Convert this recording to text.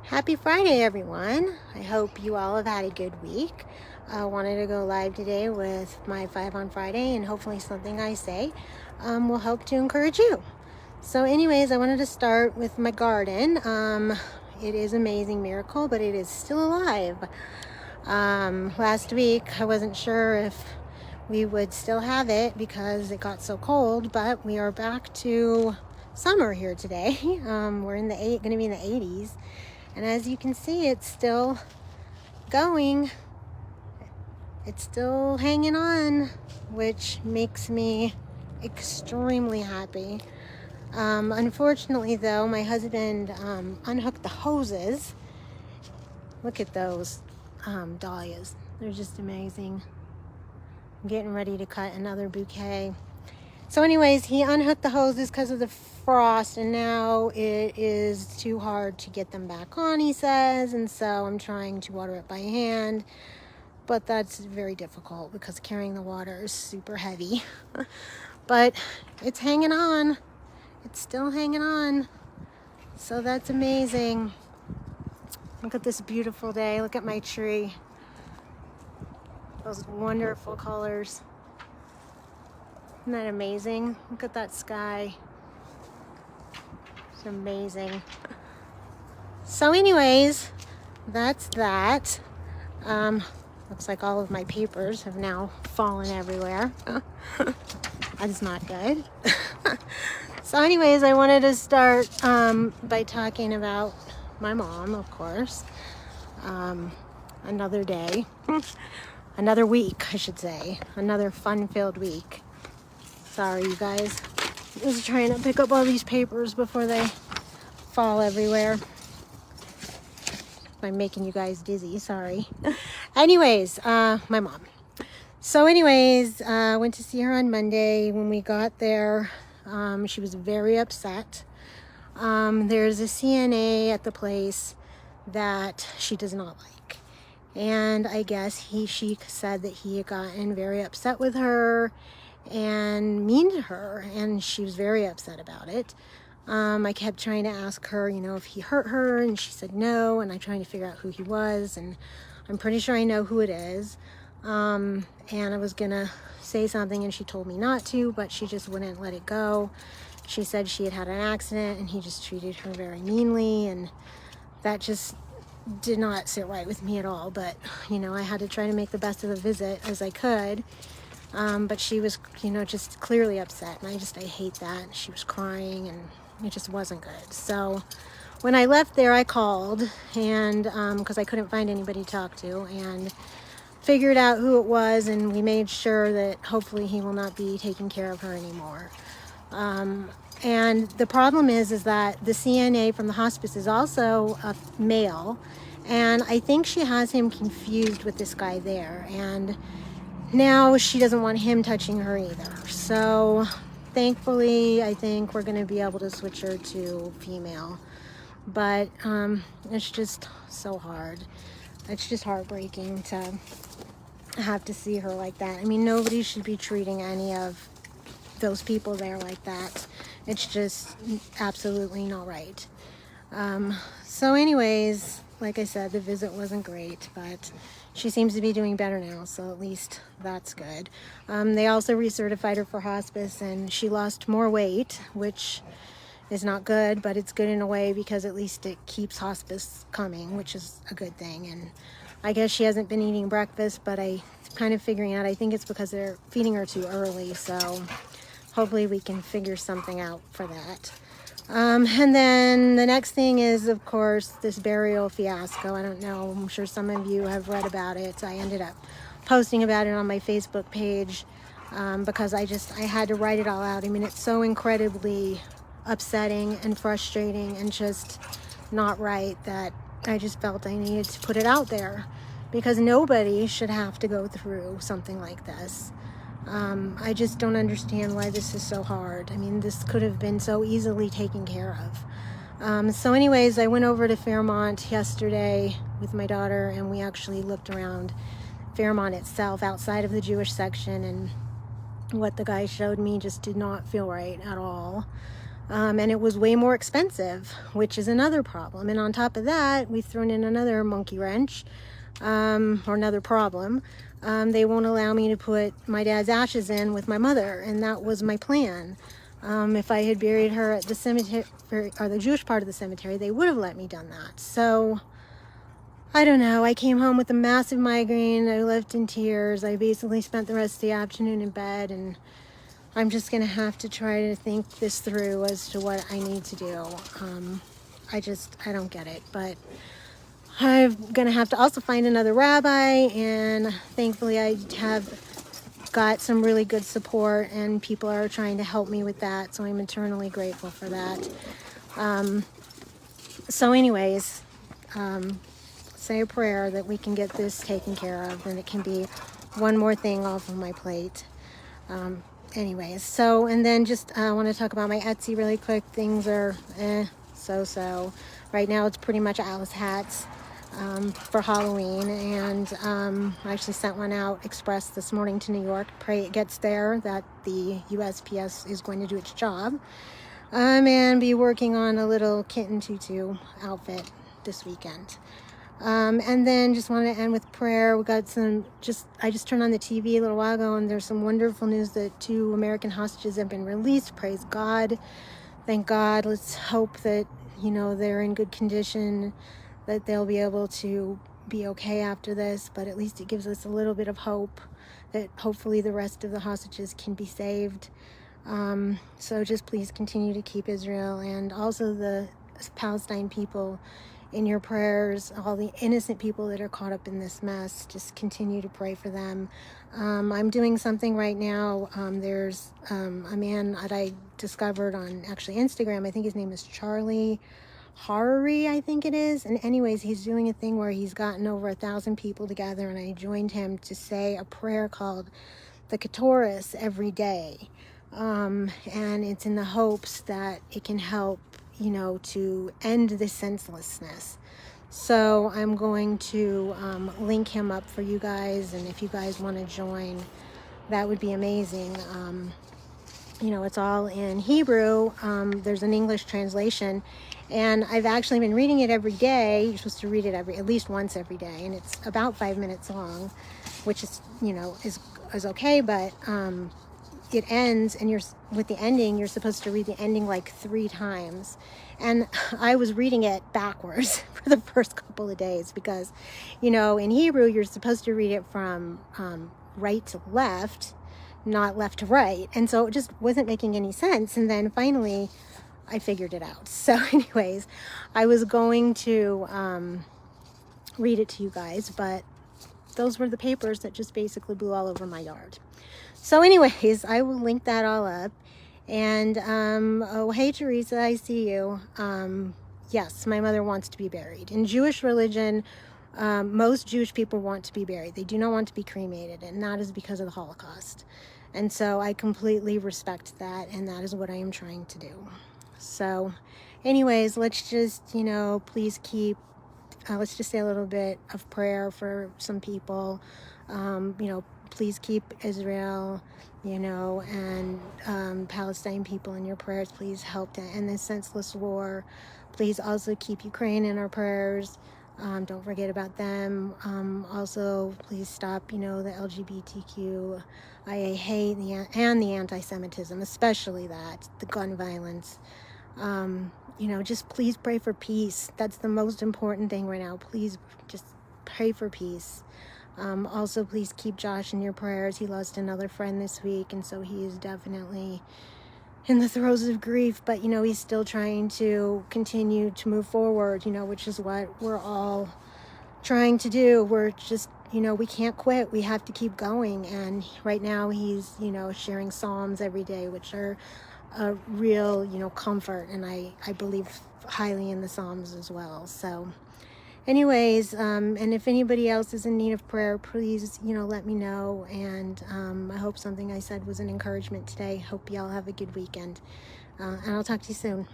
Happy Friday, everyone. I hope you all have had a good week. I wanted to go live today with my 5 on Friday, and hopefully something I say will help to encourage you. So anyways, I wanted to start with my garden. It is an amazing miracle, but it is still alive. Last week, I wasn't sure if we would still have it because it got so cold, but we are back to summer here today. We're going to be in the 80s. And as you can see, it's still going. It's still hanging on, which makes me extremely happy. Unfortunately, though, my husband unhooked the hoses. Look at those dahlias. They're just amazing. I'm getting ready to cut another bouquet. So anyways, he unhooked the hoses because of the frost, and now it is too hard to get them back on, he says, and so I'm trying to water it by hand, but that's very difficult because carrying the water is super heavy. But it's hanging on. It's still hanging on. So that's amazing. Look at this beautiful day. Look at my tree. Those wonderful colors. Isn't that amazing? Look at that sky. It's amazing. So anyways, that's that. Looks like all of my papers have now fallen everywhere. That's not good. So anyways, I wanted to start by talking about my mom, of course. Another day. Another week, I should say. Another fun-filled week. Sorry, you guys. I was trying to pick up all these papers before they fall everywhere. I'm making you guys dizzy, sorry. Anyways, my mom. So anyways, went to see her on Monday. When we got there, she was very upset. There's a CNA at the place that she does not like. And I guess she said that he had gotten very upset with her and mean to her, and she was very upset about it. I kept trying to ask her, if he hurt her, and she said no, and I'm trying to figure out who he was, and I'm pretty sure I know who it is. And I was gonna say something, and she told me not to, but she just wouldn't let it go. She said she had had an accident, and he just treated her very meanly, and that just did not sit right with me at all. But, I had to try to make the best of the visit as I could. But she was, just clearly upset, and I hate that. She was crying, and it just wasn't good. So when I left there, I called, and because I couldn't find anybody to talk to, and figured out who it was, and we made sure that hopefully he will not be taking care of her anymore. And the problem is that the CNA from the hospice is also a male, and I think she has him confused with this guy there, and now she doesn't want him touching her either. So thankfully, I think we're going to be able to switch her to female. But it's just so hard. It's just heartbreaking to have to see her like that. I mean, nobody should be treating any of those people there like that. It's just absolutely not right. So anyways, like I said, the visit wasn't great, but she seems to be doing better now, so at least that's good. They also recertified her for hospice, and she lost more weight, which is not good, but it's good in a way because at least it keeps hospice coming, which is a good thing. And I guess she hasn't been eating breakfast, but I kind of figuring out, I think it's because they're feeding her too early, so hopefully we can figure something out for that. And then the next thing is, of course, this burial fiasco. I don't know, I'm sure some of you have read about it. I ended up posting about it on my Facebook page because I had to write it all out. I mean, it's so incredibly upsetting and frustrating and just not right that I just felt I needed to put it out there because nobody should have to go through something like this. I just don't understand why this is so hard. I mean, this could have been so easily taken care of. So anyways, I went over to Fairmont yesterday with my daughter, and we actually looked around Fairmont itself outside of the Jewish section, and what the guy showed me just did not feel right at all. And it was way more expensive, which is another problem. And on top of that, we've thrown in another monkey wrench, or another problem. They won't allow me to put my dad's ashes in with my mother, and that was my plan. If I had buried her at the cemetery, or the Jewish part of the cemetery, they would have let me done that. So I don't know. I came home with a massive migraine. I left in tears. I basically spent the rest of the afternoon in bed, and I'm just going to have to try to think this through as to what I need to do. I don't get it, but I'm going to have to also find another rabbi, and thankfully I have got some really good support, and people are trying to help me with that, so I'm eternally grateful for that. So anyways, say a prayer that we can get this taken care of, and it can be one more thing off of my plate. Anyways, so, and then just I want to talk about my Etsy really quick. Things are so. Right now it's pretty much Alice hats for Halloween, and I actually sent one out express this morning to New York. Pray it gets there, that the USPS is going to do its job, and be working on a little kitten tutu outfit this weekend. And then just want to end with prayer. We got I just turned on the TV a little while ago, and there's some wonderful news that 2 American hostages have been released. Praise God. Thank God. Let's hope that, they're in good condition, that they'll be able to be okay after this, but at least it gives us a little bit of hope that hopefully the rest of the hostages can be saved. So just please continue to keep Israel and also the Palestine people in your prayers, all the innocent people that are caught up in this mess. Just continue to pray for them. I'm doing something right now. There's a man that I discovered on actually Instagram. I think his name is Charlie Harary, I think it is. And anyways, he's doing a thing where he's gotten over 1,000 people together, and I joined him to say a prayer called the Ketoris every day. And it's in the hopes that it can help, to end the senselessness. So I'm going to link him up for you guys, and if you guys want to join, that would be amazing. It's all in Hebrew. There's an English translation, and I've actually been reading it every day. You're supposed to read it at least once every day, and it's about 5 minutes long, which is, is okay, but it ends, and with the ending, you're supposed to read the ending like 3 times. And I was reading it backwards for the first couple of days because, in Hebrew, you're supposed to read it from right to left, not left to right. And so it just wasn't making any sense. And then finally, I figured it out. So anyways, I was going to read it to you guys, but those were the papers that just basically blew all over my yard. So anyways, I will link that all up. And, oh, hey, Teresa, I see you. Yes, my mother wants to be buried. In Jewish religion, most Jewish people want to be buried. They do not want to be cremated, and that is because of the Holocaust. And so I completely respect that, and that is what I am trying to do. So anyways, let's just, please keep, let's just say a little bit of prayer for some people. Please keep Israel, and Palestine people in your prayers. Please help to end this senseless war. Please also keep Ukraine in our prayers. Don't forget about them. Also, please stop, the LGBTQIA hate and the anti-Semitism, especially that, the gun violence. Just please pray for peace. That's the most important thing right now. Please just pray for peace. Also, please keep Josh in your prayers. He lost another friend this week, and so he is definitely in the throes of grief, but, he's still trying to continue to move forward, which is what we're all trying to do. We're just, we can't quit. We have to keep going. And right now he's, sharing Psalms every day, which are a real, comfort. And I believe highly in the Psalms as well. So anyways, and if anybody else is in need of prayer, please, let me know. And I hope something I said was an encouragement today. Hope y'all have a good weekend. And I'll talk to you soon.